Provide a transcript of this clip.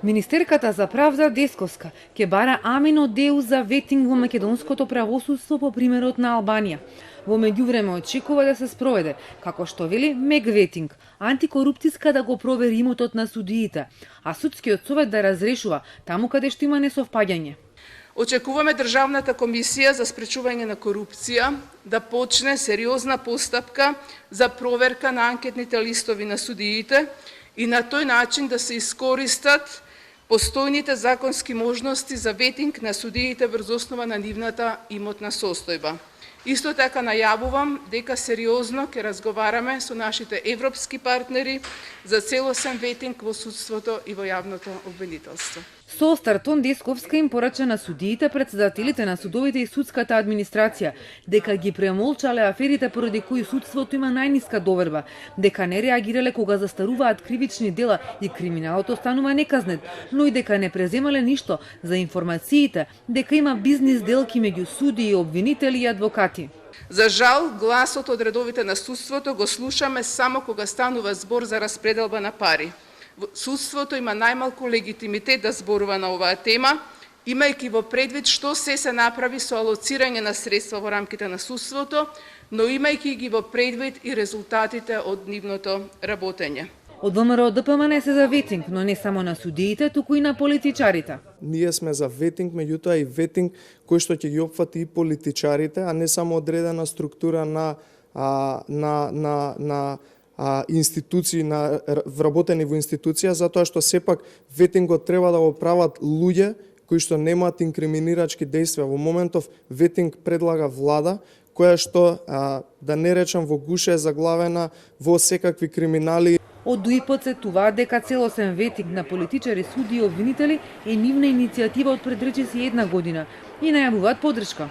Министерката за правда Десковска ќе бара амино деу за ветинг во македонското правосудство по примерот на Албанија. Во меѓувреме очекува да се спроведе, како што вели мегветинг, антикорупцијска да го провери имотот на судиите, а судскиот совет да разрешува таму каде што има несовпаѓање. Очекуваме Државната комисија за спречување на корупција да почне сериозна постапка за проверка на анкетните листови на судиите и на тој начин да се искористат постојните законски можности за ветинг на судиите врз основа на нивната имотна состојба. Исто така најавувам дека сериозно ќе разговараме со нашите европски партнери за целосен ветинг во судството и во јавното обвинителство. Со Остартон Десковска им порача на судиите, председателите на судовите и судската администрација дека ги премолчале аферите поради кои судството има најниска доверба, дека не реагирале кога застаруваат кривични дела и криминалот останува неказнет, но и дека не преземале ништо за информациите дека има бизнис делки меѓу судии и обвинители и адвокати. За жал, гласот од редовите на судството го слушаме само кога станува збор за распределба на пари. Судството има најмалку легитимитет да зборува на оваа тема, имајќи во предвид што се направи со алоцирање на средства во рамките на судството, но имајќи ги во предвид и резултатите од нивното работење. Од ВМРО ДПМН се за ветинг, но не само на судиите, туку и на политичарите. Ние сме за ветинг, меѓутоа и ветинг кој што ќе ги опфати и политичарите, а не само одредена структура на институции, на вработени во институција, затоа што сепак ветингот треба да го прават луѓе кои што немаат инкриминирачки дејства. Во моментов ветинг предлага влада, која што, да не речам во гуше е заглавена во секакви криминали. Од ДУИ потсетуваа дека целосен ветинг на политичари, суди и обвинители е нивна иницијатива од пред речиси 1 година и најавуваат поддршка.